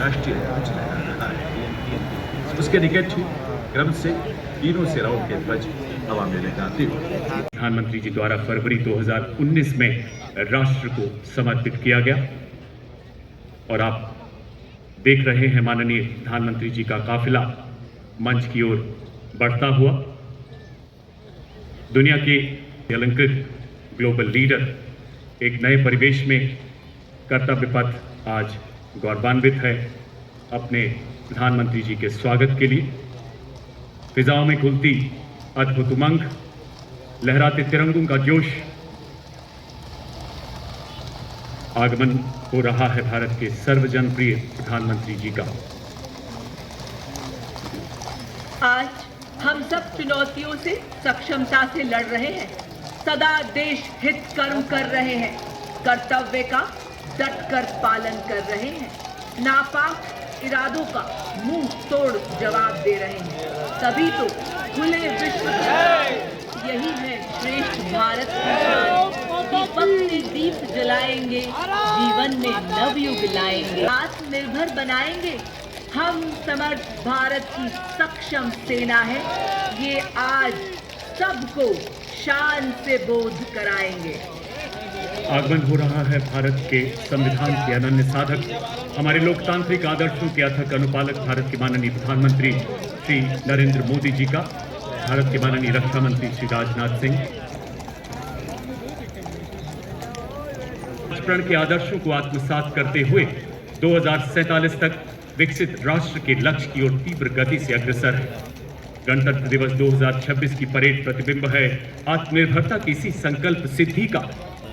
राष्ट्रीय ध्वज लहरा रहा है। उसके निकट ही क्रम से तीनों सेनाओं के ध्वज हवा में लहराते हुए प्रधानमंत्री जी द्वारा फरवरी 2019 में राष्ट्र को समर्पित किया गया और आप देख रहे हैं माननीय प्रधानमंत्री जी का काफिला मंच की ओर बढ़ता हुआ। दुनिया के अलंकृत ग्लोबल लीडर एक नए परिवेश में कर्तव्य पथ आज गौरवान्वित है अपने प्रधानमंत्री जी के स्वागत के लिए। फिजाओं में खुलती अद्भुत उमंग, लहराते तिरंगों का जोश, आगमन हो रहा है भारत के सर्वजनप्रिय प्रधानमंत्री जी का। आज हम सब चुनौतियों से सक्षमता से लड़ रहे हैं, सदा देश हित कर्म कर रहे हैं, कर्तव्य का डटकर पालन कर रहे हैं, नापाक इरादों का मुंह तोड़ जवाब दे रहे हैं। तभी तो खुले विश्व यही है श्रेष्ठ भारत की शान। दीपक से दीप जलाएंगे, जीवन में नवयुग लाएंगे, आत्मनिर्भर बनाएंगे। हम समर्थ भारत की सक्षम सेना है, ये आज सबको शान से बोध कराएंगे। आगमन हो रहा है भारत के संविधान के अनन्य साधक, हमारे लोकतांत्रिक आदर्शों के अथक अनुपालक भारत के माननीय प्रधानमंत्री श्री नरेंद्र मोदी जी का, भारत के माननीय रक्षा मंत्री श्री राजनाथ सिंह। प्रण के आदर्शों को आत्मसात करते हुए 2047 तक विकसित राष्ट्र के लक्ष्य की ओर तीव्र गति से अग्रसर है। गणतंत्र दिवस 2026 की परेड प्रतिबिंब है आत्मनिर्भरता की इसी संकल्प सिद्धि का,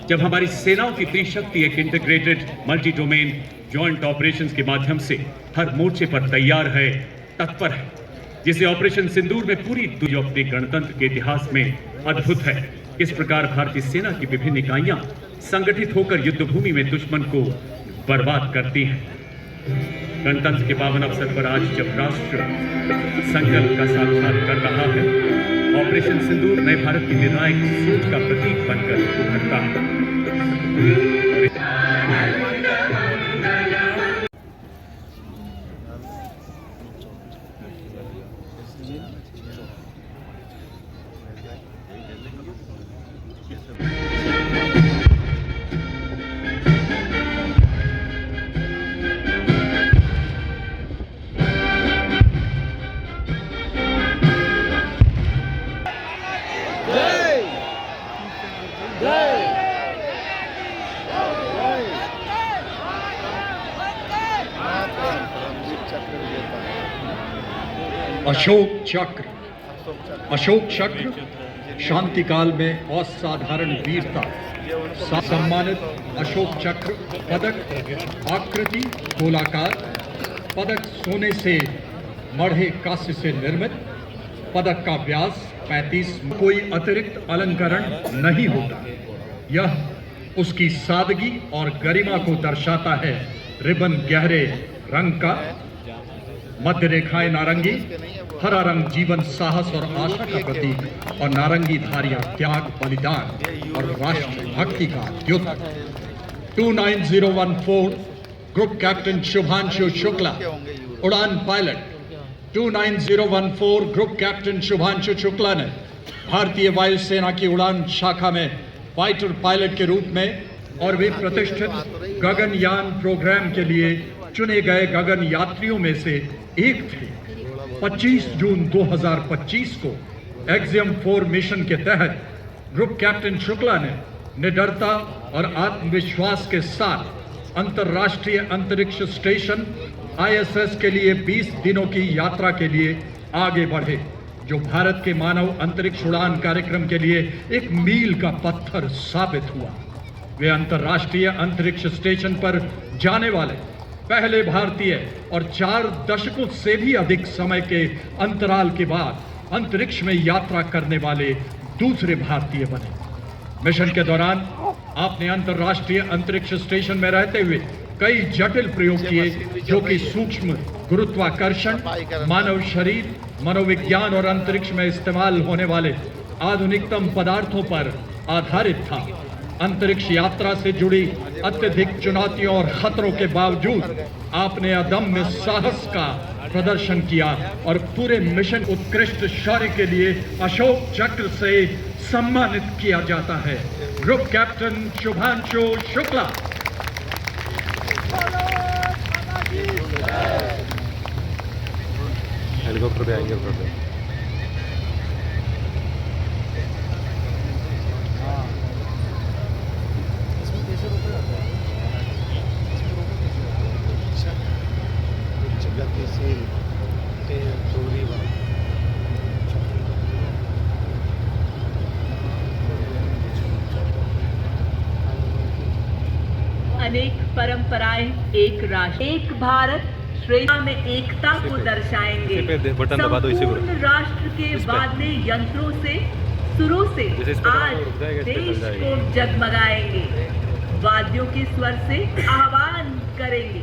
जब हमारी सेनाओं की त्रिशक्ति एक integrated multi domain joint operations के माध्यम से हर मोर्चे पर तैयार है, तत्पर है, जिसे ऑपरेशन सिंदूर में पूरी दुनिया अपने गणतंत्र के इतिहास में अद्भुत है। किस प्रकार भारतीय सेना की विभिन्न इकाइयां संगठित होकर युद्ध भूमि में दुश्मन को बर्बाद करती हैं। गणतंत्र के पावन अवसर पर आज जब राष्ट्र संकल्प का साक्षात कर रहा है, ऑपरेशन सिंदूर नए भारत की निर्णायक सोच का प्रतीक बनकर उभरता है। अशोक चक्र शांति काल में असाधारण वीरता सम्मानित अशोक चक्र पदक आकृति गोलाकार पदक सोने से मढ़े कांस्य से निर्मित पदक का व्यास 35, कोई अतिरिक्त अलंकरण नहीं होता। यह उसकी सादगी और गरिमा को दर्शाता है। रिबन गहरे रंग का, मध्य रेखाएं नारंगी, हरा रंग जीवन साहस और आशा का प्रतीक और नारंगी धारियां त्याग बलिदान और राष्ट्र भक्ति का युद्ध। 29014 ग्रुप कैप्टन शुभांशु शुक्ला उड़ान pilot. 29014 group captain Shubhanshu Shukla ने भारतीय वायुसेना की उड़ान शाखा में फाइटर पायलट के रूप में और वे प्रतिष्ठित गगनयान प्रोग्राम के लिए चुने गए गगन यात्रियों में से एक थे। 25 जून 2025 को एक्सियम 4 मिशन के तहत ग्रुप कैप्टन शुक्ला ने निडरता और आत्मविश्वास के साथ अंतर्राष्ट्रीय अंतरिक्ष स्टेशन ISS के लिए 20 दिनों की यात्रा के लिए आगे बढ़े, जो भारत के मानव अंतरिक्ष उड़ान कार्यक्रम के लिए एक मील का पत्थर साबित हुआ। वे अंतर्राष्ट्रीय अंतरिक्ष स्टेशन पर जाने वाले पहले भारतीय और 4 दशकों से भी अधिक समय के अंतराल के बाद अंतरिक्ष में यात्रा करने वाले दूसरे भारतीय बने। मिशन के दौरान आपने अंतर्राष्ट्रीय अंतरिक्ष स्टेशन में रहते हुए कई जटिल प्रयोग किए, जो कि सूक्ष्म गुरुत्वाकर्षण, मानव शरीर, मनोविज्ञान और अंतरिक्ष में इस्तेमाल होने वाले आधुनिकतम पदार्थों पर आधारित था। अंतरिक्ष यात्रा से जुड़ी अत्यधिक चुनौतियों और खतरों के बावजूद आपने अदम्य साहस का प्रदर्शन किया और पूरे मिशन उत्कृष्ट शौर्य के लिए अशोक चक्र से सम्मानित किया जाता है। Group captain Shubhanshu Shukla. Helicopter पे आएंगे ऊपर। अनेक परंपराएं, एक राष्ट्र, एक भारत श्रेष्ठ में एकता को दर्शाएंगे। संपूर्ण राष्ट्र के वाद्य यंत्रों से, सुरों से आज देश को जगमगाएंगे। वाद्यों के स्वर से आह्वान करेंगे।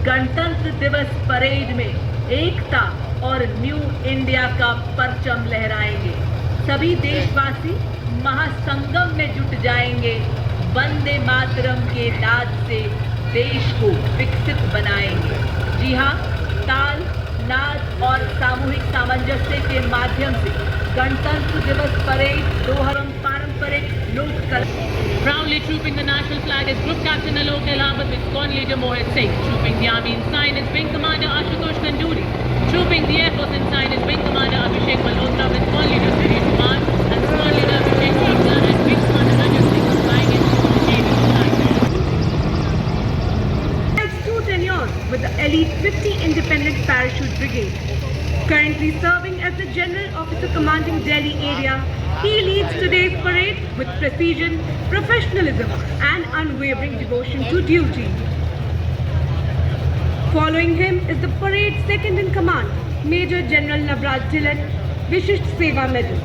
गणतंत्र दिवस परेड में एकता और न्यू इंडिया का परचम लहराएंगे। सभी देशवासी महासंगम में जुट जाएंगे। वंदे मातरम के नाद से देश को विकसित बनाएंगे। जी हाँ, ताल, नाद और सामूहिक सामंजस्य के माध्यम से गणतंत्र दिवस परेड दोहरम पारंपरिक लोक कला। Proudly trooping the national flag is Group Captain Alok Elabat with Squad Leader Mohit Singh. Trooping the Army Ensign is Wing Commander Ashutosh Kanduri. Trooping the Air Force Ensign is Wing Commander Abhishek Malhotra with Squad Leader Suresh Kumar and Squad Leader Abhishek Gupta and Wing Commander Rajat Singh flying in the Navy Ensign. Has 2 tenures with the elite 50 Independent Parachute Brigade. Currently serving as the General Officer commanding Delhi area, he leads today's parade with precision, professionalism and unwavering devotion to duty. Following him is the parade's second in command, Major General Navraj Dhillon, Vishisht Seva Medal,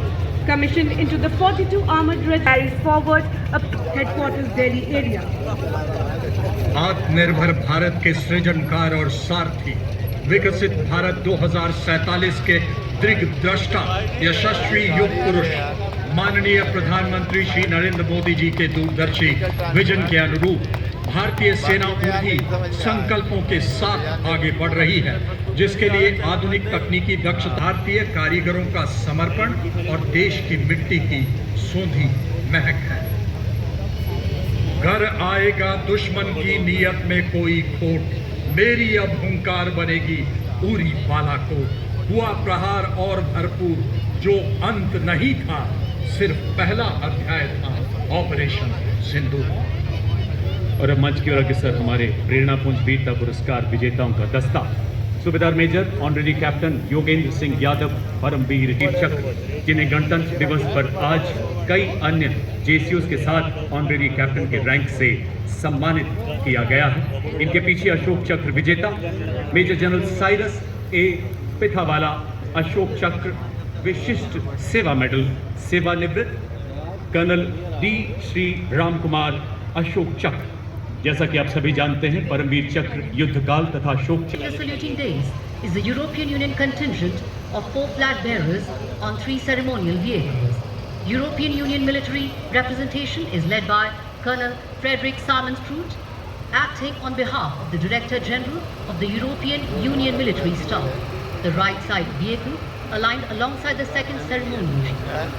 commissioned into the 42 Armored Regiment, carries forward up to headquarters Delhi area. आत्मनिर्भर भारत के सृजनकार और सारथी, विकसित भारत 2047 के दिग्द्रष्टा, यशस्वी युग पुरुष, माननीय प्रधानमंत्री श्री नरेंद्र मोदी जी के दूरदर्शी विजन के अनुरूप भारतीय सेना उन्हीं संकल्पों के साथ आगे बढ़ रही है जिसके लिए आधुनिक तकनीकी दक्ष भारतीय कारीगरों का समर्पण और देश की मिट्टी की सोंधी महक है। घर आएगा दुश्मन की नीयत में कोई खोट, मेरी अब हुंकार बनेगी पूरी बालाकोट। हुआ प्रहार और भरपूर, जो अंत नहीं था, सिर्फ पहला अध्याय था, ऑपरेशन सिंदूर। और अब मंच की ओर अग्रसर हमारे प्रेरणापुंज वीरता पुरस्कार विजेताओं का दस्ता। सूबेदार major honorary captain Yogendra Singh Yadav, Paramvir Vir Chakra, जिन्हें गणतंत्र दिवस पर आज कई अन्य जेसीओस के साथ ऑनरेरी कैप्टन के रैंक से सम्मानित किया गया है। इनके पीछे अशोक चक्र विजेता मेजर जनरल साइरस ए पिथावाला, अशोक चक्र विशिष्ट सेवा मेडल सेवानिवृत्त कर्नल डी श्री राम कुमार, अशोक चक्र। जैसा कि आप सभी जानते हैं, परमवीर चक्र युद्धकाल तथा अशोक चक्र। The saluting days is the European Union contingent of 4 flag bearers on 3 ceremonial vehicles. European Union military representation is led by Colonel Frederick Salmonsprout, acting on behalf of the Director General of the European Union military staff. The right side vehicle, aligned alongside the second ceremonial,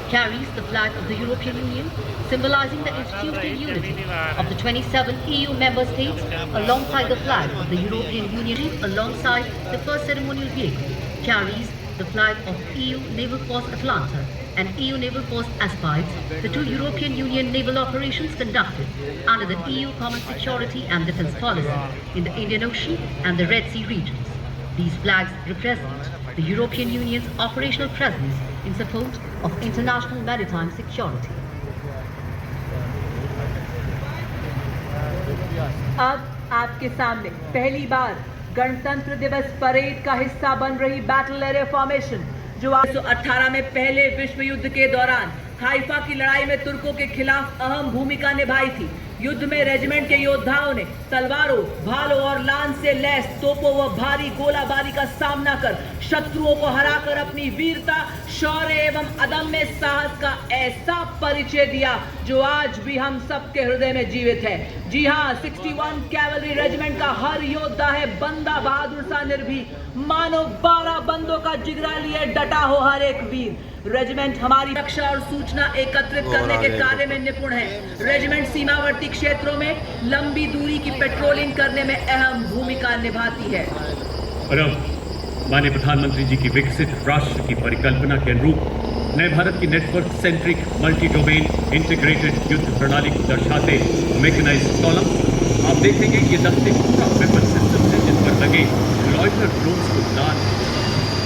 carries the flag of the European Union, symbolizing the institutional unity of the 27 EU member states, alongside the flag of the European Union. Alongside the first ceremonial vehicle carries the flag of EU Naval Force Atlanta and EU Naval Force Aspides, the 2 European Union naval operations conducted under the EU Common Security and Defence Policy in the Indian Ocean and the Red Sea regions. These flags represent the European Union's operational presence in support of international maritime security. अब आपके सामने पहली बार गणतंत्र दिवस parade का हिस्सा बन रही बैटल एरिया फॉर्मेशन, जो 1918 में पहले विश्व युद्ध के दौरान हाइफा की लड़ाई में तुर्कों के खिलाफ अहम भूमिका निभाई थी। युद्ध में रेजिमेंट के योद्धाओं ने तलवारों, भालों और लांस से लैस तोपों व भारी गोलाबारी का सामना कर शत्रुओं को हराकर अपनी वीरता, शौर्य एवं अदम्य साहस का ऐसा परिचय दिया जो आज भी हम सबके हृदय में जीवित है। जी हाँ, 61 कैवलरी रेजिमेंट का हर योद्धा है बंदा बहादुर सा निर्भीक, मानो 12 बंदों का जिगरा लिए डटा हो हर एक वीर। रेजिमेंट हमारी रक्षा और सूचना एकत्रित करने के कार्य में निपुण है। रेजिमेंट सीमावर्ती क्षेत्रों में लंबी दूरी की पेट्रोलिंग करने में अहम भूमिका निभाती है। और अब माननीय प्रधानमंत्री जी की विकसित राष्ट्र की परिकल्पना के अनुरूप नए भारत की network centric multi domain integrated युद्ध प्रणाली को दर्शाते मैकेनाइज्ड कॉलम आप देखेंगे ये दस्ते का वेपन सिस्टम है जिस पर लगे लॉयटर ड्रोन्स को लाल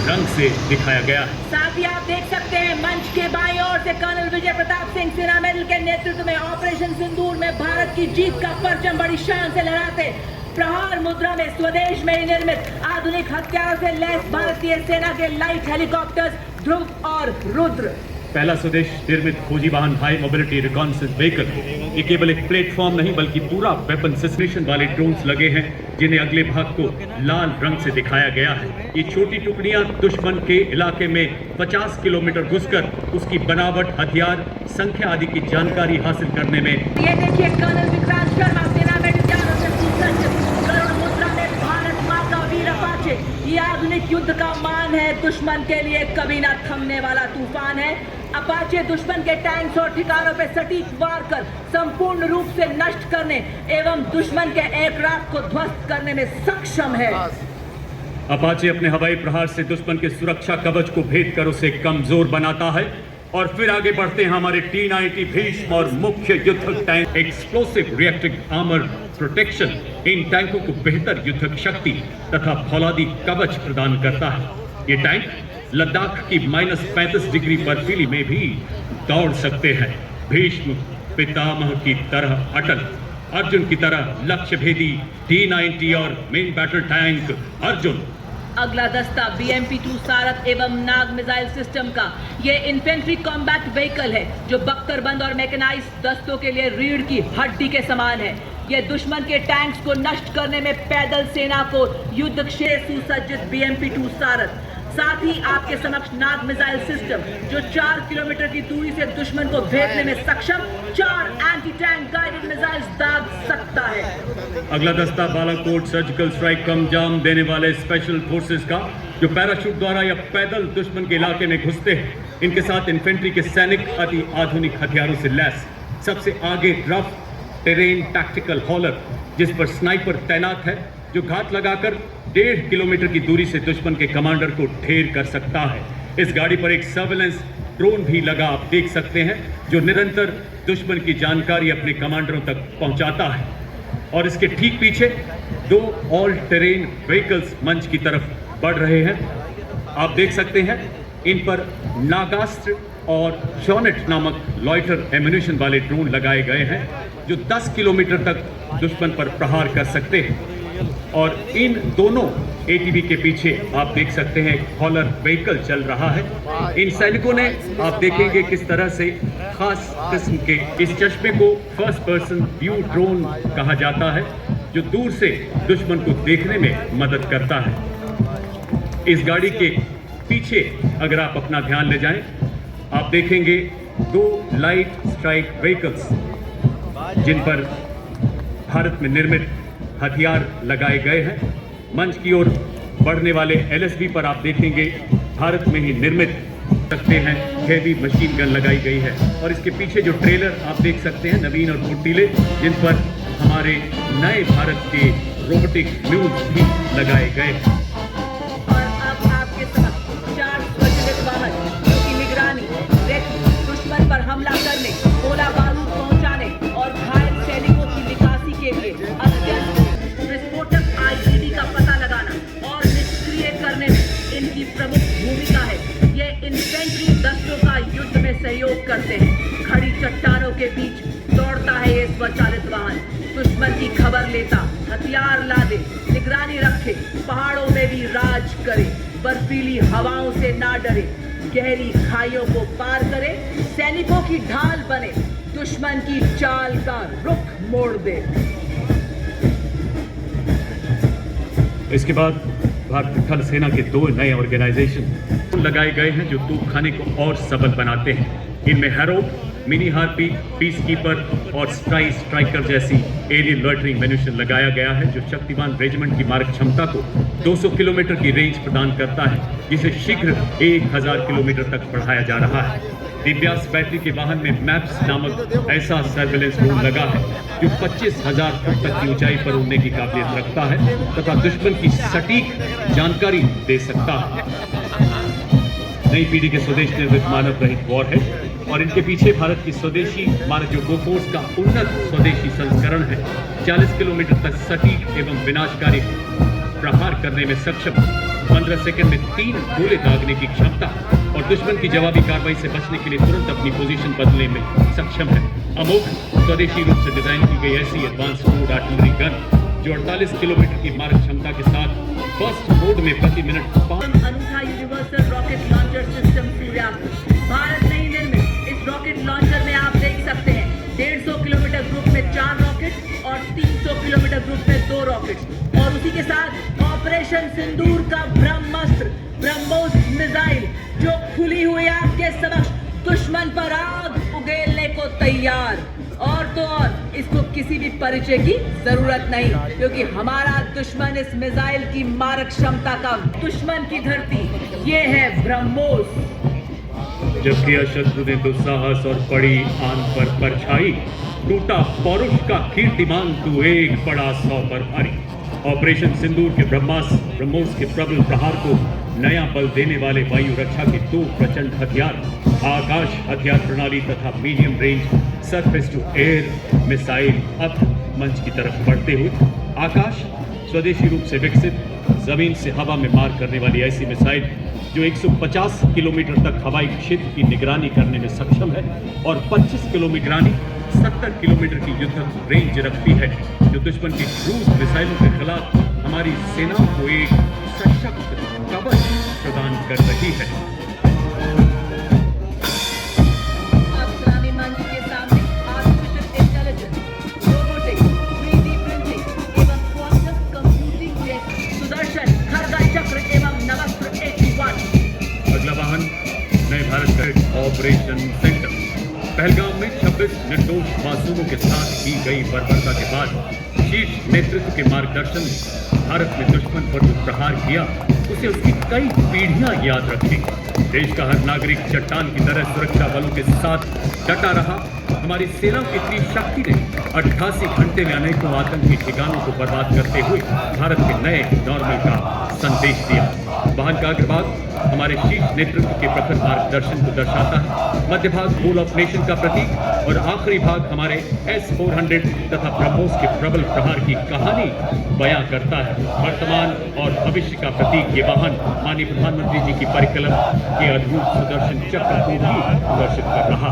रंग से दिखाया गया है। साथ ही आप देख सकते हैं मंच के बाईं ओर से कर्नल विजय प्रताप सिंह सेना मेडल के नेतृत्व में ऑपरेशन सिंदूर में भारत की जीत का परचम बड़ी शान से लहराते प्रहार मुद्रा में स्वदेश में ही निर्मित आधुनिक हथियारों से लैस भारतीय सेना के लाइट हेलीकॉप्टर्स ध्रुव और रुद्र। पहला स्वदेश निर्मित खोजी वाहन हाई मोबिलिटी रिकॉन्सेंस व्हीकल ये केवल एक प्लेटफॉर्म नहीं बल्कि पूरा वेपन सिस्टम वाले ड्रोन्स लगे हैं जिन्हें अगले भाग को लाल रंग से दिखाया गया है। ये छोटी टुकड़ियां दुश्मन के इलाके में 50 किलोमीटर घुसकर उसकी बनावट, हथियार, संख्या आदि की जानकारी हासिल करने में। ये देखिए कर्नल विक्रांत शर्मा सेना में हथियारों से सुसज्जित गरुड़ मुद्रा में भारत माँ का वीर अपाचे। ये आधुनिक युद्ध का मान है, दुश्मन के लिए कभी न थमने वाला तूफान है। अपाचे दुश्मन के टैंक्स और ठिकानों पर सटीक वार कर संपूर्ण रूप से नष्ट करने एवं दुश्मन के एयरक्राफ्ट को ध्वस्त करने में सक्षम है। अपाचे अपने हवाई प्रहार से दुश्मन के सुरक्षा कवच को भेद कर उसे कमजोर बनाता है। और फिर आगे बढ़ते हैं हमारे T-90 भीष्म और मुख्य युद्धक tank explosive reactive armour protection in टैंकों को बेहतर युद्धक शक्ति तथा फौलादी कवच प्रदान करता है। ये टैंक लद्दाख की -35 डिग्री बर्फीली में भी दौड़ सकते हैं। भीष्म पितामह की तरह अटल, अर्जुन की तरह लक्ष्य भेदी T-90 और मेन बैटल टैंक अर्जुन। अगला दस्ता BMP-2 सारथ एवं नाग मिसाइल सिस्टम का ये इन्फेंट्री कॉम्बैट व्हीकल है जो बख्तरबंद और मैकेनाइज दस्तों के लिए रीढ़ की हड्डी के समान है। यह दुश्मन के टैंक्स को नष्ट करने में पैदल सेना को युद्ध क्षेत्र सुसज्जित BMP-2 सारथ, साथ ही आपके समक्ष नाग मिसाइल सिस्टम जो 4 किलोमीटर की दूरी से दुश्मन को भेदने में सक्षम 4 एंटी टैंक गाइडेड मिसाइल्स दाग सकता है। अगला दस्ता बालाकोट सर्जिकल स्ट्राइक कम जाम देने वाले स्पेशल फोर्सेस का जो पैराशूट द्वारा या पैदल दुश्मन के इलाके में घुसते हैं। इनके साथ इन्फेंट्री के सैनिक अति आधुनिक हथियारों से लैस। सबसे आगे रफ टेरेन टैक्टिकल हॉलर जिस पर स्नाइपर तैनात है जो घात लगाकर 1.5 किलोमीटर की दूरी से दुश्मन के कमांडर को ढेर कर सकता है। इस गाड़ी पर एक सर्वेलेंस ड्रोन भी लगा आप देख सकते हैं जो निरंतर दुश्मन की जानकारी अपने कमांडरों तक पहुंचाता है। और इसके ठीक पीछे 2 ऑल टेरेन व्हीकल्स मंच की तरफ बढ़ रहे हैं। आप देख सकते हैं इन पर नागास्त्र और शॉनेट नामक लॉयटर एम्यूनिशन वाले ड्रोन लगाए गए हैं जो 10 किलोमीटर तक दुश्मन पर प्रहार कर सकते हैं। और इन दोनों ATV के पीछे आप देख सकते हैं हॉलर व्हीकल चल रहा है। इन सैनिकों ने आप देखेंगे किस तरह से खास किस्म के इस चश्मे को फर्स्ट पर्सन व्यू ड्रोन कहा जाता है जो दूर से दुश्मन को देखने में मदद करता है। इस गाड़ी के पीछे अगर आप अपना ध्यान ले जाएं आप देखेंगे 2 लाइट स्ट्राइक व्हीकल्स जिन पर भारत में निर्मित हथियार लगाए गए हैं। मंच की ओर बढ़ने वाले LSB पर आप देखेंगे भारत में ही निर्मित सकते हैं हेवी मशीन गन लगाई गई है। और इसके पीछे जो ट्रेलर आप देख सकते हैं नवीन और फुर्तीले जिन पर हमारे नए भारत के रोबोटिक म्यूल्स भी लगाए गए हैं। और अब आपके समक्ष 4 स्वचालित वाहन जो की निगरानी, दुश्मन पर हमला करने, गोला बारूद पहुंचाने और घायल सैनिकों की निकासी के लिए अत्यंत विस्फोटक IED का पता लगाना और निष्क्रिय करने में इनकी प्रमुख भूमिका है। ये इन्फेंट्री दस्तों का युद्ध में सहयोग करते हैं। खड़ी चट्टानों के बीच दौड़ता है ये स्वचालित वाहन, दुश्मन की खबर लेता, हथियार लादे, निगरानी रखे, पहाड़ों में भी राज करे, बर्फीली हवाओं से ना डरे, गहरी खाइयों को पार करे, सैनिकों की ढाल बने, दुश्मन की चाल का रुख मोड़ दे। इसके बाद भारतीय थल सेना के 2 नए ऑर्गेनाइजेशन लगाए गए हैं जो तोपखाने को और सबल बनाते हैं। इनमें Harold, mini harpy, piece keeper और स्ट्राइकर जैसी एरियल लॉइटरिंग म्यूनिशन लगाया गया है जो शक्तिमान रेजिमेंट की मारक क्षमता को 200 किलोमीटर की रेंज प्रदान करता है, जिसे शीघ्र 1000 किलोमीटर तक बढ़ाया जा रहा है। दिव्यास बैटरी के वाहन में मैप्स नामक ऐसा सर्वेलेंस ड्रोन लगा है जो 25,000 फुट तक की ऊंचाई पर उड़ने की काबिलियत रखता है तथा दुश्मन की सटीक जानकारी दे सकता है। नई पीढ़ी के स्वदेश निर्मित मानव रहित वॉरहेड और इनके पीछे भारत की स्वदेशी मारक जो बोफोर्स का उन्नत स्वदेशी संस्करण है, 40 किलोमीटर तक सटीक एवं विनाशकारी प्रहार करने में सक्षम, 15 सेकंड में 3 गोले दागने की क्षमता और दुश्मन की जवाबी कार्रवाई से बचने के लिए तुरंत अपनी पोजीशन बदलने में सक्षम है। अमोघ स्वदेशी रूप से डिजाइन की गई ऐसी एडवांस रोड आर्टिलरी गन जो 48 किलोमीटर की मारक क्षमता के साथ फर्स्ट मोड में प्रति मिनट 5 अनूठा universal rocket launcher system Suryastra Bharat में ही निर्मित इस रॉकेट लॉन्चर में आप देख सकते हैं 150 किलोमीटर ग्रुप में 4 रॉकेट और 300 किलोमीटर ग्रुप में 2 रॉकेट और उसी के साथ ऑपरेशन सिंदूर का ब्रह्मास्त्र ब्रह्मोस मिसाइल जो खुली हुई आग के समक्ष दुश्मन पर आग उगेलने को तैयार। और तो और इसको किसी भी परिचय की जरूरत नहीं, क्योंकि हमारा दुश्मन इस मिसाइल की मारक क्षमता का दुश्मन की धरती ये है ब्रह्मोस। जब किया शत्रु ने दुस्साहस और पड़ी आन पर परछाई, टूटा पौरुष का कीर्तिमान तू एक बड़ा 100 पर भारी। ऑपरेशन सिंदूर के ब्रह्मोस के प्रबल प्रहार को नया बल देने वाले वायु रक्षा के 2 प्रचंड हथियार, आकाश हथियार प्रणाली तथा medium range surface to air missile अब मंच की तरफ बढ़ते हुए आकाश स्वदेशी रूप से विकसित जमीन से हवा में मार करने वाली ऐसी मिसाइल जो 150 किलोमीटर तक हवाई क्षेत्र की निगरानी करने में सक्षम है और 25 किलोमीटर 70 किलोमीटर की युद्ध रेंज रखती है, जो दुश्मन की क्रूज मिसाइलों के खिलाफ हमारी सेनाओं को एक सशक्त कवच प्रदान कर रही है। ऑपरेशन सेंटर पहलगाम में 26 निर्दोष मासूमों के साथ की गई बर्बरता के बाद शीर्ष नेतृत्व के मार्गदर्शन में भारत ने दुश्मन पर जो प्रहार किया उसे उसकी कई पीढ़ियां याद रखेंगी। देश का हर नागरिक चट्टान की तरह सुरक्षा बलों के साथ डटा रहा। हमारी सेना की इतनी शक्ति ने 88 घंटे में अनेकों आतंकी ठिकानों को बर्बाद करते हुए भारत के नए नॉर्मल का संदेश दिया। वाहन का अग्रभाग हमारे शीर्ष नेतृत्व के प्रखर मार्गदर्शन को दर्शाता है, मध्य भाग गोल ऑफ नेशन का प्रतीक और आखिरी भाग हमारे S-400 तथा ब्रह्मोस के प्रबल प्रहार की कहानी बयां करता है। वर्तमान और भविष्य का प्रतीक ये वाहन माननीय प्रधानमंत्री जी की परिकल्पना के अद्भुत सुदर्शन चक्र को भी प्रदर्शित कर रहा।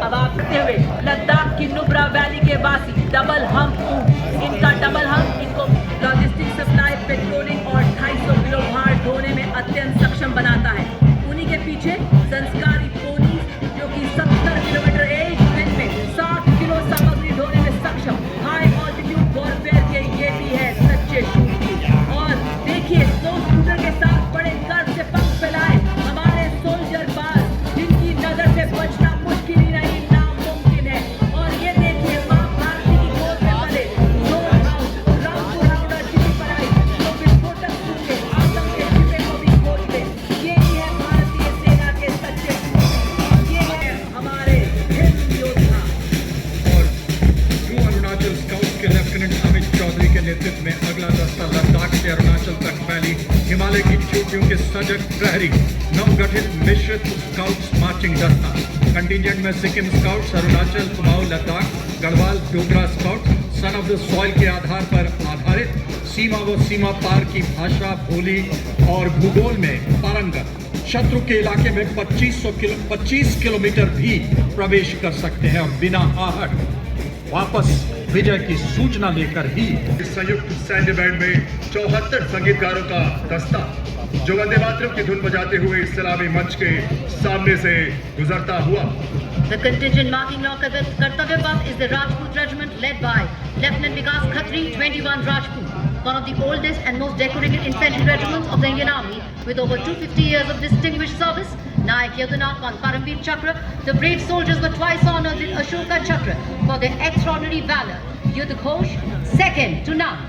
अब आप देखते हुए लद्दाख की नुब्रा वैली के वासी डबल हम्प ऊंट, इनका डबल हम्प इनको लॉजिस्टिक सप्लाई, पेट्रोलिंग और 250 किलो भार ढोने में अत्यंत सक्षम बनाता है। उन्हीं के पीछे संस्कारी पोनी जो कि 70 किलोमीटर एक दिन में 60 किलो सामग्री ढोने में सक्षम हाई ऑल्टीट्यूड वॉरफेयर के ये भी है सच्चे शूटर। और देखिए 2 स्कूटर के साथ बड़े गर्व से पंख फैलाए हमारे सोल्जर बाज, जिनकी नजर से बचना मुश्किल ही नहीं नामुमकिन है। और ये देखिए मां भारती की गोद में पले रामपुर हावड़ा चिली पराई जो विस्फोटक सूखे आतंक के छिपे को भी खोज ले। ये ही है भारतीय सेना के सच्चे शूटर, ये है हमारे हिंद योद्धा। और न्यू अरुणाचल स्काउट के लेफ्टिनेंट अमित चौधरी के नेतृत्व में अगला दस्ता लद्दाख से अरुणाचल तक फैली हिमालय की चोटियों के सजग प्रहरी नवगठित मिश्रित स्काउट्स मार्चिंग दस्ता। कंटिजेंट में Sikkim scouts, Arunachal, Kumaon, Ladakh, Garhwal, Dogra scout, son of the soil के आधार पर आधारित सीमा व सीमा पार की भाषा, बोली और भूगोल में पारंगत शत्रु के इलाके में 25 किलोमीटर भी प्रवेश कर सकते हैं और बिना आहट वापस विजय की सूचना लेकर ही। संयुक्त सैन्य बैंड में 74 संगीतकारों का दस्ता जो वंदे मातरम की धुन बजाते हुए इस सलामी मंच के सामने से गुजरता हुआ The contingent marking now Kartavya Path is the Rajput Regiment led by Lieutenant Vikas Khatri, 21 Rajput, one of the oldest and most decorated infantry regiments of the Indian Army with over 250 years of distinguished service. Nayak Yadunnath won Paramveer Chakra. The brave soldiers were twice honored with Ashoka Chakra for their extraordinary valor. Yudh Ghosh, second to none.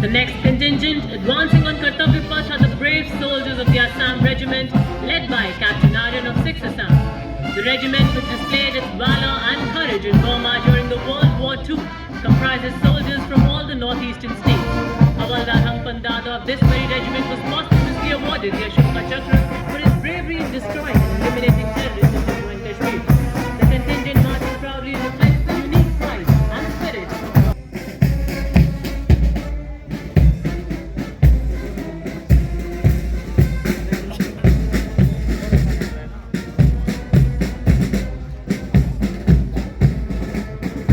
The next contingent advancing on Kartavya Path are the brave soldiers of the Assam Regiment led by Captain Aryan of 6 Assam. The regiment, which displayed its valor and courage in Burma during the World War II, comprises soldiers from all the northeastern states. Havaldar Hangpandada of this very regiment was posthumously awarded the Ashoka Chakra for his bravery in destroying and eliminating terrorists in Jammu and Kashmir. The contingent marching proudly reflects the unique pride and spirit of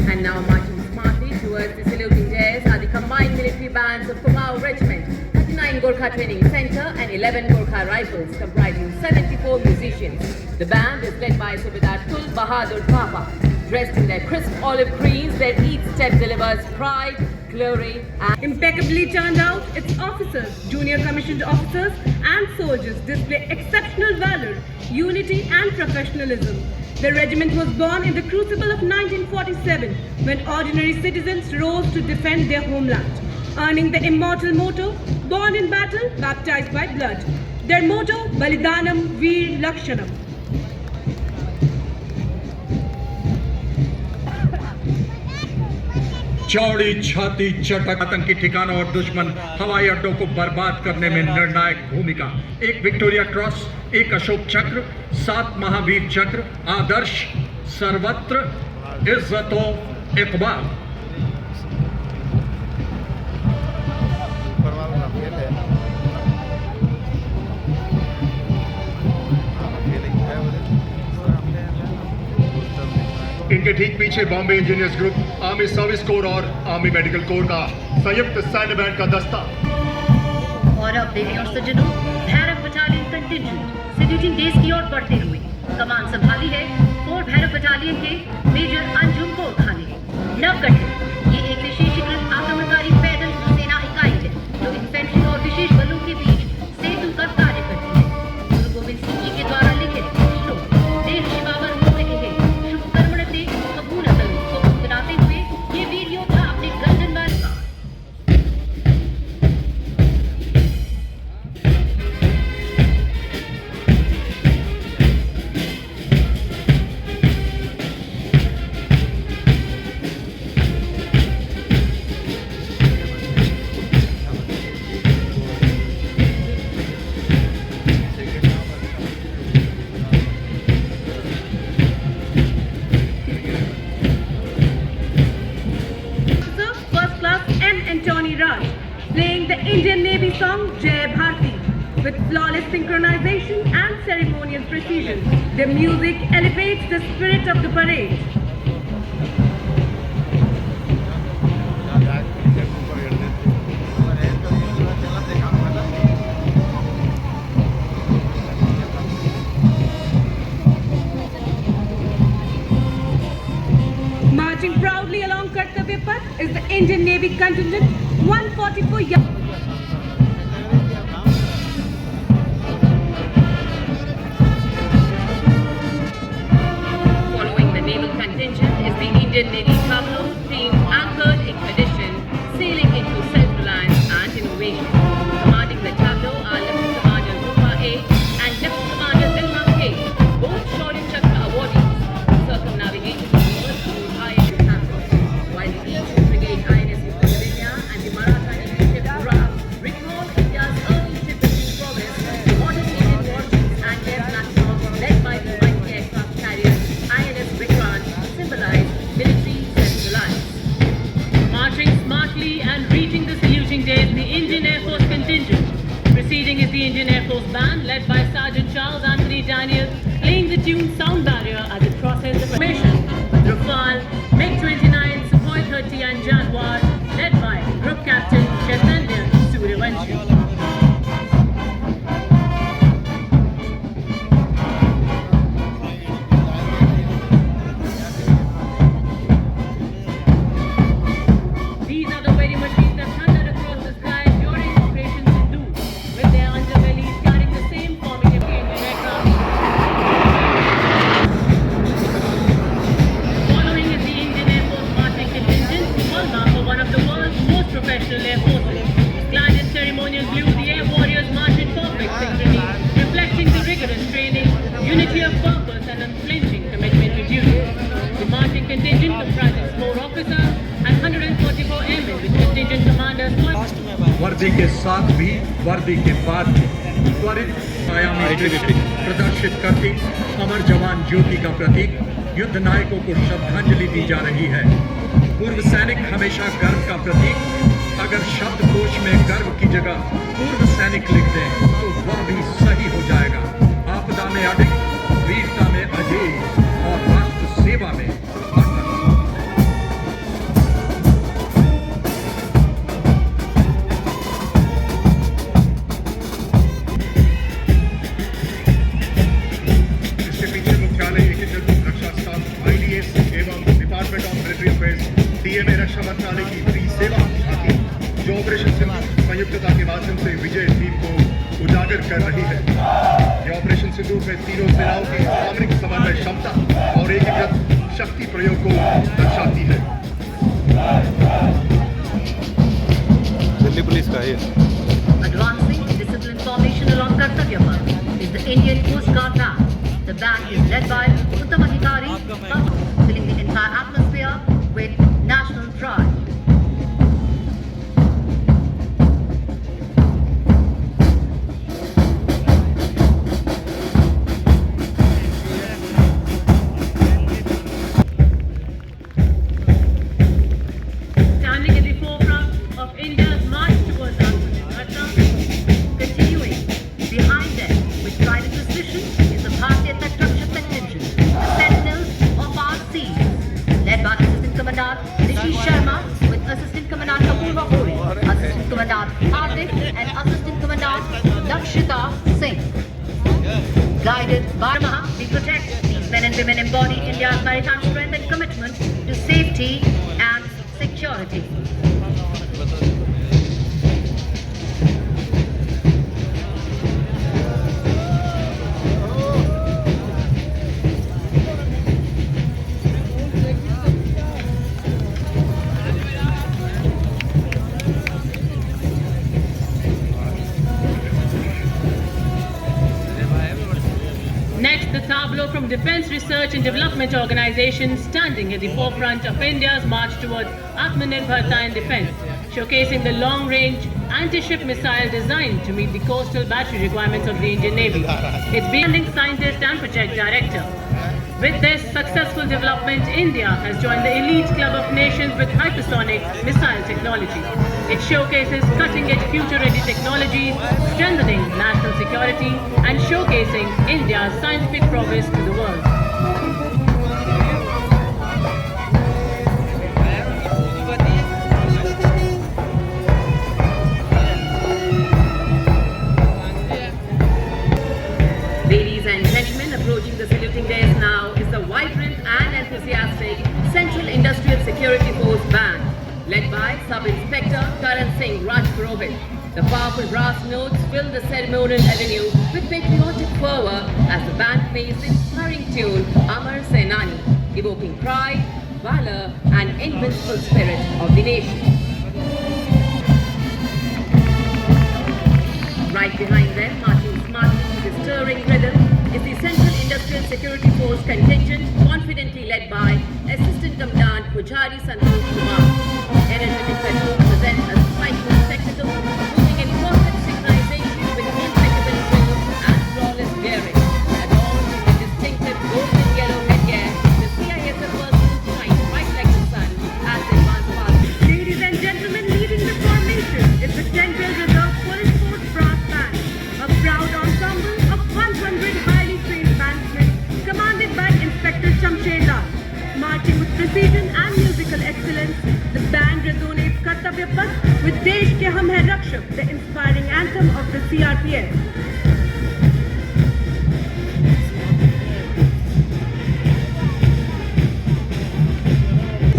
And now marching smartly towards the saluting dais are the combined military bands of Kumaon Regiment, 39 Gorkha Training Center and 11 Gorkha Rifles comprising 74 musicians. The band is led by Subedar Tul Bahadur Papa. Dressed in their crisp olive greens, their each step delivers pride, glory and Impeccably turned out, its officers, junior commissioned officers and soldiers display exceptional valor, unity and professionalism. The regiment was born in the crucible of 1947 when ordinary citizens rose to defend their homeland, earning the immortal motto, born in battle, baptized by blood. Their motto, Balidanam Veer Lakshanam. चौड़ी छाती चटक आतंकी ठिकानों और दुश्मन हवाई अड्डों को बर्बाद करने में निर्णायक भूमिका। एक विक्टोरिया क्रॉस, एक अशोक चक्र, 7 महावीर चक्र, आदर्श, सर्वत्र इज्जतो इकबाल। इनके ठीक पीछे Bombay engineers group, army service corps और आर्मी मेडिकल कोर का संयुक्त सैन्य बैंड का दस्ता। और अब देवी और सज्जनों, Bhairav battalion contingent saluting days की ओर बढ़ते हुए कमान संभाली है 4 भैरव बटालियन के मेजर अंजुम गोरखा ने। नवगठित ये एक विशेषीकृत आक्रमणकारी पैदल सेना इकाई है जो इन्फेंट्री और विशेष बलों के बीच सेतु का कार्य करती है। गुरु गोविंद सिंह जी के द्वारा लिखित श्लोक देश शिवावर मोह के शुभ कर्मणते कबूलतन को गुनगुनाते हुए ये वीर योद्धा अपने गर्दन वाले का playing the Indian Navy song Jai Bharti with flawless synchronization and ceremonial precision. The music elevates the spirit of the parade. Marching proudly along Kartavya Path is the Indian Navy contingent 144 Following the naval contingent is the Indian Navy tableau team anchored in tradition, sailing into self-reliance and innovation. Commanding the tableau are Lieutenant Commander Rupa A and Lieutenant Commander Dilma K, both Shaurya Chakra awardees, circumnavigated INS Hampton, while the East Brigade INS Victoria and the Maratha Navy ship Rab recall India's early shipbuilding progress, modern Indian warships and their platforms led by the mighty aircraft carrier INS Vikrant symbolize military self-reliance. Marching smartly and reaching the saluting days, the Indian Air Force contingent. Preceding is the Indian Air Force band led by Sergeant Charles Anthony Daniel, playing the tune Sound Barrier as it crosses the formation. Rafale, MiG-29, Sukhoi 30 and Jaguar, led by Group Captain comprising 4 officers and 144 airmen with contingent commanders. वर्दी के साथ भी वर्दी के बाद भी त्वरित आयामी दृष्टि प्रदर्शित करती अमर जवान ज्योति का प्रतीक युद्ध नायकों को श्रद्धांजलि दी जा रही है। पूर्व सैनिक हमेशा गर्व का प्रतीक। अगर शब्दकोश में गर्व की जगह पूर्व सैनिक लिख दें तो वह भी सही हो जाएगा। आपदा में अडिग, वीरता में अजेय और राष्ट्र सेवा में अटल। इसके पीछे मुख्यालय एकीकृत रक्षा स्टाफ IDS एवं department of military affairs DMA रक्षा मंत्रालय की फ्री सेवा झांकी जो ऑपरेशन सिंदूर संयुक्तता के माध्यम से विजय थीम को उजागर कर रही है। यह ऑपरेशन सिंदूर में तीनों सेनाओं की सामरिक समन्वय क्षमता और एकीकृत शक्ति प्रयोग को दर्शाती है। दिल्ली पुलिस का है। Advancing discipline formation along Kartavya Path is the Indian Coast Guard Band. The band is led by Uttam Adhikari, filling the entire atmosphere with national pride. Standing at the forefront of India's march towards Atmanirbharta, continuing behind them with pride and precision is the Bharatiya Tatraksha contingent, the sentinels of our seas, led by Assistant Commandant Rishi Sharma with Assistant Commandant Apurva Hori, Assistant Commandant Hardik and Assistant Commandant Lakshita Singh. Guided by Maha, we protect these men and women embody India's maritime strength and commitment to safety and security. Next, the tableau from Defence Research and Development Organisation standing at the forefront of India's march towards Atmanirbharta in defence, showcasing the long-range anti-ship missile designed to meet the coastal battery requirements of the Indian Navy. Its being scientist and project director. With this successful development, India has joined the elite club of nations with hypersonic missile technology. It showcases cutting-edge future-ready technologies, strengthening national security and showcasing India's scientific prowess to the world. Ladies and gentlemen, approaching the saluting dais now is the vibrant and enthusiastic Central Industrial Security Force Band, led by Sub-Inspector Karan Singh Rajpurohit. The powerful brass notes fill the ceremonial avenue with patriotic fervor as the band plays the inspiring tune Amar Senani, evoking pride, valor and invincible spirit of the nation. Right behind them, marching smartly to the stirring rhythm, is the Central Industrial Security Force contingent, confidently led by Assistant Commandant Pujari Santosh Kumar. Energetic patrols present a striking spectacle, moving in perfect synchronization with impeccable drill and flawless daring. Adorned with distinctive gold and yellow headgear, the CISF personnel shine bright like the sun as they advance past. Ladies and gentlemen, leading the formation is the Central Reserve Police Force Brass Band, a proud ensemble of 100 highly trained bandsmen commanded by Inspector Shamsher Lal. Marching with precision and musical excellence, the band resonates Kartavya Path with Desh Ke Hum Hai Rakshak, the inspiring anthem of the CRPF.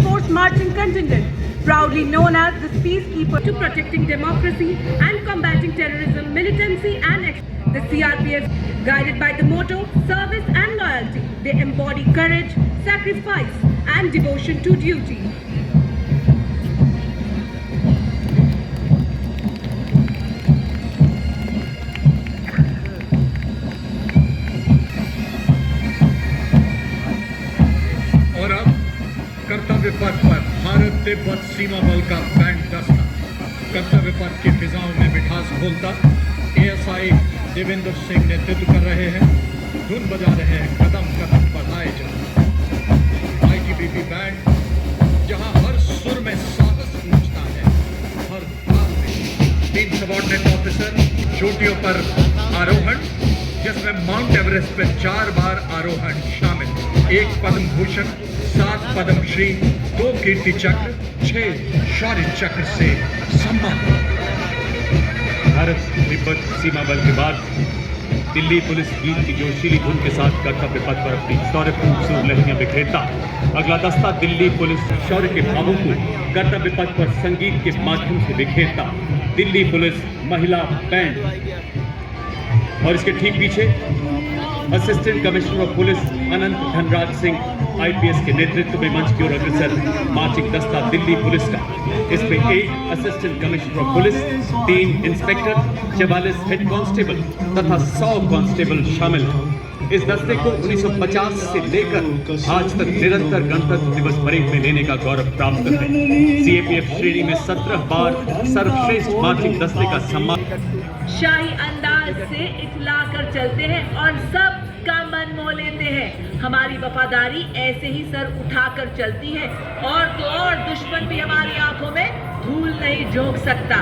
Force marching contingent, proudly known as the Peacekeeper, to protecting democracy and combating terrorism, militancy and the CRPF, guided by the motto service and loyalty, they embody courage, sacrifice and devotion to duty. और अब कर्तव्य कर्तव्य पथ पर भारत तिब्बत सीमा बल का band दस्ता कर्तव्य पथ की फिजाओं में मिठास घोलता एएसआई देवेंद्र सिंह नेतृत्व कर रहे हैं, धुन बजा रहे हैं, कदम कदम बढ़ाए जा आईटीबीपी बैंड जहां हर सुर में साहस गूंजता है, हर ताल में 3 सबऑर्डिनेट ऑफिसर, चोटियों पर आरोहण जिसमें माउंट एवरेस्ट पर 4 बार आरोहण शामिल, 1 पद्म भूषण, 7 पद्मश्री, 2 कीर्ति चक्र, 6 शौर्य चक्र से सम्मान। भारत तिब्बत सीमा बल के बाद दिल्ली पुलिस गीत की जोशीली धुन के साथ कर्तव्य पथ पर अपनी शौर्यपूर्ण सुर लहरियां बिखेरता। अगला दस्ता दिल्ली पुलिस शौर्य के भावों को कर्तव्य पथ पर संगीत के माध्यम से बिखेरता। दिल्ली पुलिस महिला बैंड और इसके ठीक पीछे assistant commissioner of police Anant Dhanraj Singh IPS के नेतृत्व में मंच की ओर अग्रसर मार्चिंग दस्ता दिल्ली पुलिस का। इसमें 1 assistant commissioner of police, 3 inspector, 44 head constable तथा 100 कांस्टेबल शामिल हैं। इस दस्ते को 1950 से लेकर आज तक निरंतर गणतंत्र दिवस परेड में लेने का गौरव प्राप्त है। सीएपीएफ श्रेणी में 17 बार सर्वश्रेष्ठ मार्चिंग दस्ते का सम्मान। शाही अंदाज से इतला कर चलते हैं और सब का मन मोह लेते हैं। हमारी वफादारी ऐसे ही सर उठाकर चलती है और तो और दुश्मन भी हमारी आंखों में धूल नहीं झोंक सकता।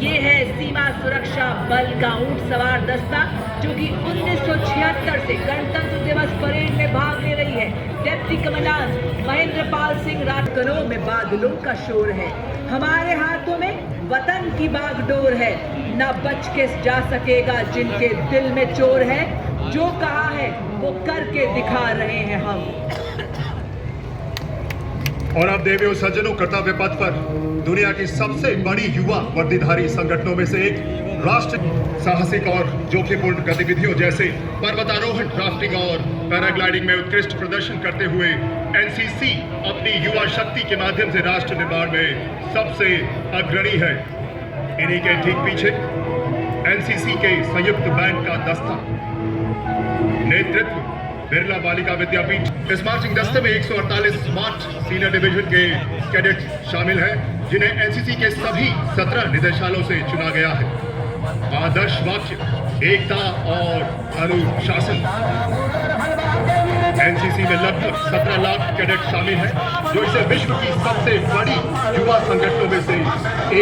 ये है सीमा सुरक्षा बल का ऊंट सवार दस्ता जो कि 1976 से गणतंत्र दिवस परेड में भाग ले रही है। डिप्टी कमांडेंट महेंद्र पाल सिंह राठकनों में बादलों का शोर है। हमारे हाथों में वतन की बागडोर है, न बच के जा सकेगा जिनके दिल में चोर है। जो कहा है वो करके दिखा रहे हैं हम। और अब देवियों सज्जनों, कर्तव्य पथ पर दुनिया की सबसे बड़ी युवा वर्दीधारी संगठनों में से एक राष्ट्र साहसिक और जोखिमपूर्ण गतिविधियों जैसे पर्वतारोहण, राफ्टिंग और पैराग्लाइडिंग में उत्कृष्ट प्रदर्शन करते हुए एनसीसी अपनी युवा शक्ति के माध्यम से राष्ट्र निर्माण में सबसे अग्रणी है। इन्हीं के ठीक पीछे एनसीसी के संयुक्त बैंड का दस्ता, नेतृत्व बिरला बालिका विद्यापीठ। इस मार्चिंग दस्ते में 148 स्मार्ट सीनियर डिवीजन के कैडेट शामिल हैं जिन्हें एनसीसी के सभी 17 निदेशालयों से चुना गया है। आदर्श वाक्य, एकता और अनुशासन। एनसीसी में लगभग 17 लाख कैडेट शामिल हैं जो इसे विश्व की सबसे बड़ी युवा संगठनों में से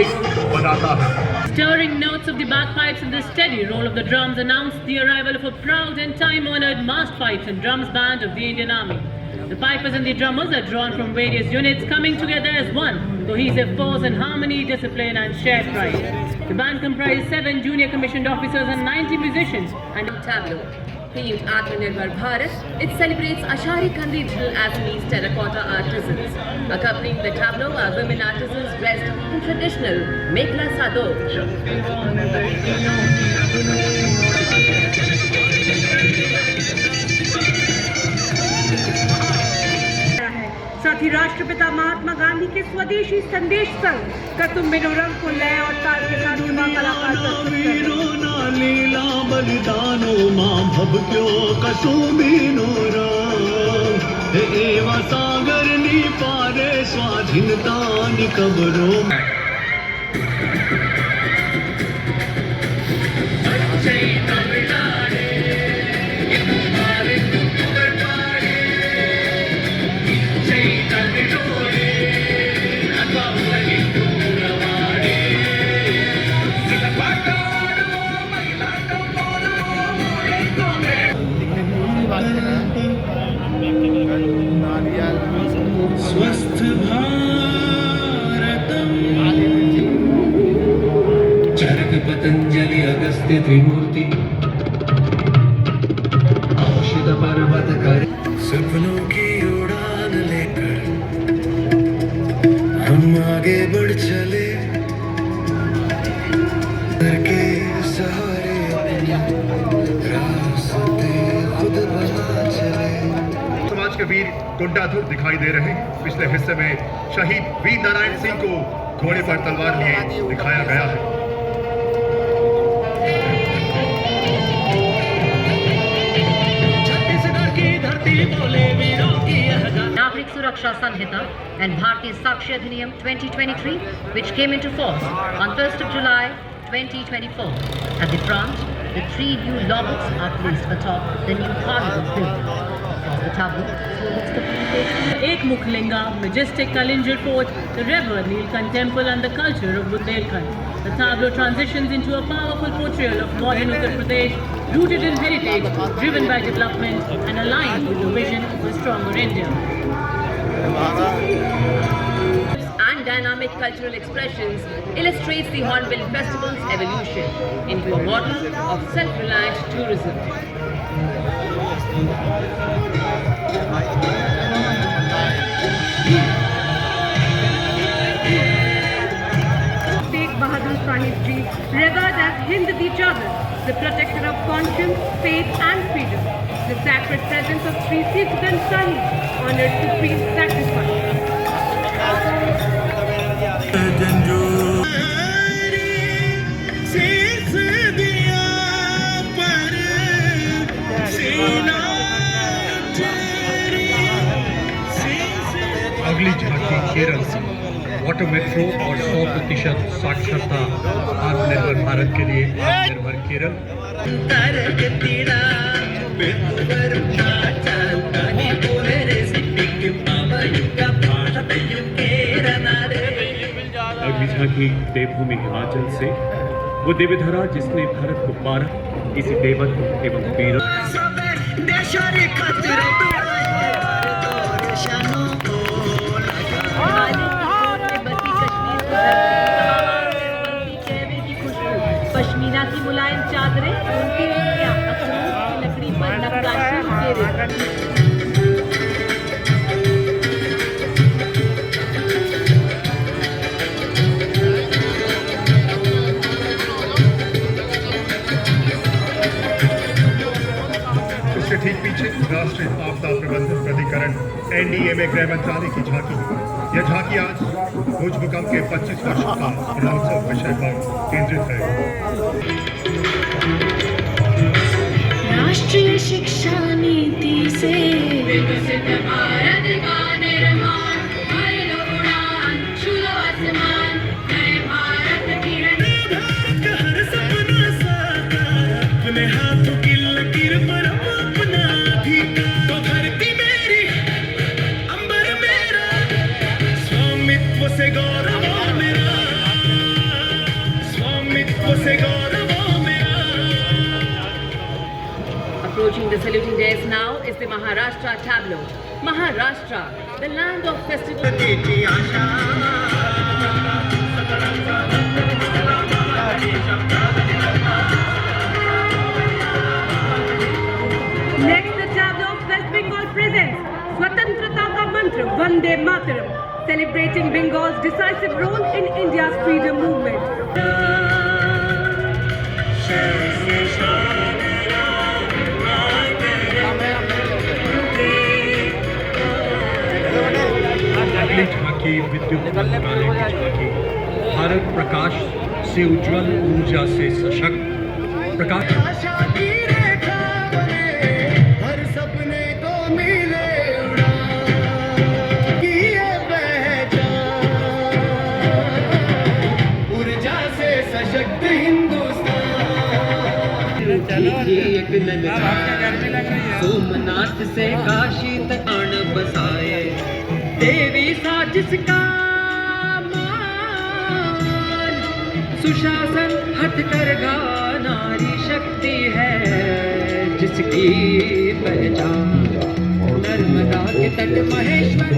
एक बनाता है। Stirring notes of the bagpipes and the steady roll of the drums announced the arrival of a proud and time-honored massed pipes and drums band of the Indian Army. The pipers and the drummers are drawn from various units coming together as one, cohesive force in harmony, discipline and shared pride. The band comprises 7 junior commissioned officers and 90 musicians and tableau. Themed Atmanirbhar Bharat, it celebrates Ashari Kandi Digital Assamese terracotta artisans. Accompanying the tableau are women artisans dressed in traditional Mekhla Sador. साथ ही राष्ट्रपिता महात्मा गांधी के स्वदेशी संदेश संग कतुम रंग को लय और ताल के साथ युवा कलाकार लीला बलिदानो मां भक्त्यो कसुमीनो राम एवा सागर नी पारे स्वाधीनता नि कबरो। स्वस्थ भारतम चरक पतंजलि अगस्त्य त्रिमूर्ति औषध पर्वत कर सपनों की उड़ान लेकर हम आगे बढ़ चले करके सहारे रास्ते खुद बना चले। समाज के वीर गुंडाधुर दिखाई दे रहे हैं। पिछले हिस्से में शहीद वीर नारायण सिंह को घोड़े पर तलवार लिए दिखाया गया है। छत्तीसगढ़ की धरती बोले वीरों की Nagrik Suraksha Sanhita and Bharatiya Sakshi Adhiniyam 2023, which came into force on 1st of July 2024. At the front, the 3 new logos are placed atop the new Parliament building. Across the tableau, forwards the presentation. Ek Mukhlinga, majestic Kalinjar fort, the revered Nilkant temple and the culture of Bundelkhand. The tableau transitions into a powerful portrayal of modern Uttar Pradesh, rooted in heritage, driven by development and aligned with the vision of a stronger India. And dynamic cultural expressions illustrates the Hornbill Festival's evolution into a model of self-reliant tourism. Tegh Bahadur Sahib Ji, revered as Hind Di Chadar, the protector of conscience, faith and freedom. The sacred presence of Sri Sikh Granth Sahib honored supreme sacrifice. अगली झांकी केरल से water metro और 100% साक्षरता आत्मनिर्भर भारत के लिए आत्मनिर्भर केरल। अगली झांकी देवभूमि हिमाचल से वो देवधरा जिसने भारत को पारा इसी देवत्व एवं वीर पश्मीना की मुलायम चादरें, उनकी ऊँटियाँ, अखरोट की लकड़ी पर नक्काशी उकेरे। उसके ठीक पीछे राष्ट्रीय आपदा प्रबंधन प्राधिकरण NDMA गृह मंत्रालय की झांकी। यह झांकी आज भुज भूकंप के 25 वर्षों का रणोत्सव विषय पर केंद्रित है। राष्ट्रीय शिक्षा नीति से विकसित भारत का निर्माण, भर लो उड़ान, छूलो आसमान, नए भारत की हर सपना साकार अपने हाथों की लकीर पर अपना अधिकार। तो धरती मेरी, अंबर मेरा, स्वामित्व से गौरव मेरा, स्वामित्व से गौरव मेरा। Approaching the saluting dais now is the Maharashtra tableau. Maharashtra, the land of festival. Next, the tableau of West Bengal presents Swatantrata Ka Mantra Vande Mataram, celebrating Bengal's decisive role in India's freedom movement. अगली झांकी विद्युत मंत्रालय की झांकी। भारत प्रकाश से उज्जवल, ऊर्जा से सशक्त, प्रकाश हर सपने को मिले उड़ान, ये पहचान, ऊर्जा से सशक्त हिंदुस्तान। सोमनाथ से काशी तक आन बसाए, देवी साजिश का मान, सुशासन हथकरघा नारी शक्ति है जिसकी पहचान। नर्मदा के तट महेश्वर